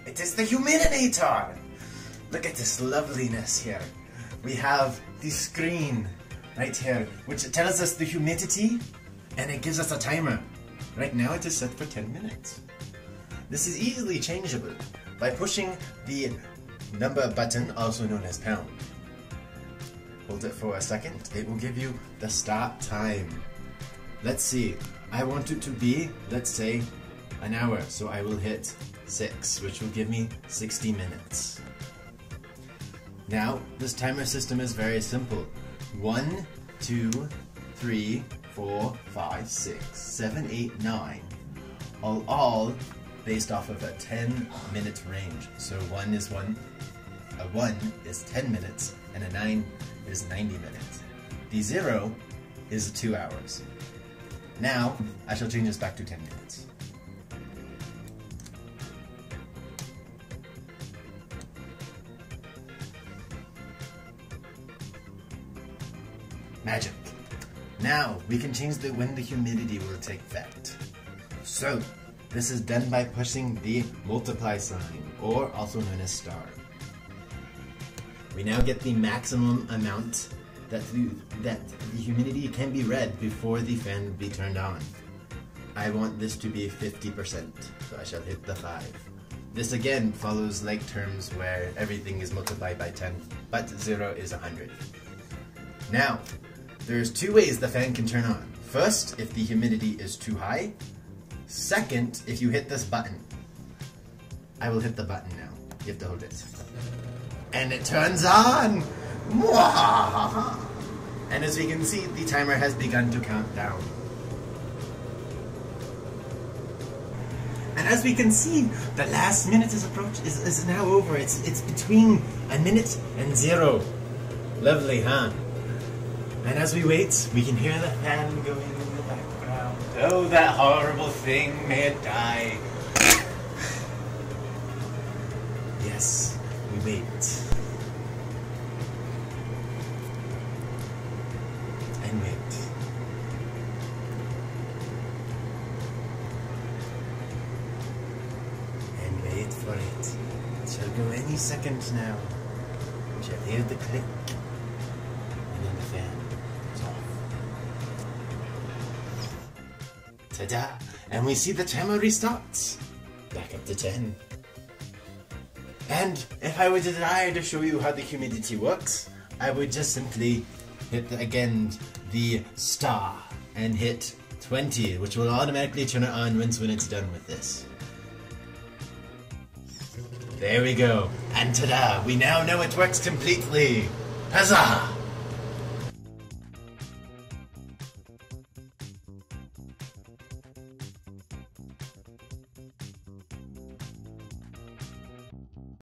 It is the humidifier! Look at this loveliness here. We have the screen right here, which tells us the humidity, and it gives us a timer. Right now it is set for 10 minutes. This is easily changeable by pushing the number button, also known as pound. Hold it for a second, it will give you the start time. Let's see, I want it to be, let's say, an hour, so I will hit 6, which will give me 60 minutes. Now, this timer system is very simple. 1, 2, 3, 4, 5, 6, 7, 8, 9. All based off of a 10-minute range. So 1 is 10 minutes, and a 9 is 90 minutes. The 0 is 2 hours. Now, I shall change this back to 10 minutes. Magic. Now, we can change when the humidity will take effect. So, this is done by pushing the multiply sign, or also known as star. We now get the maximum amount that the humidity can be read before the fan will be turned on. I want this to be 50%, so I shall hit the 5. This again follows like terms where everything is multiplied by 10, but 0 is 100. Now, there's 2 ways the fan can turn on. First, if the humidity is too high. Second, if you hit this button. I will hit the button now. You have to hold it. And it turns on! Mwah! And as we can see, the timer has begun to count down. And as we can see, the last minute is now over. It's between a minute and 0. Lovely, huh? And as we wait, we can hear the fan going in the background. Oh, that horrible thing, may it die. Yes, we wait. And wait. And wait for it. It shall go any second now. We shall hear the click. And then the fan is off. Ta-da! And we see the timer restarts. Back up to 10. And if I were to desire to show you how the humidity works, I would just simply hit the star and hit 20, which will automatically turn it on when it's done with this. There we go. And ta-da! We now know it works completely. Huzzah!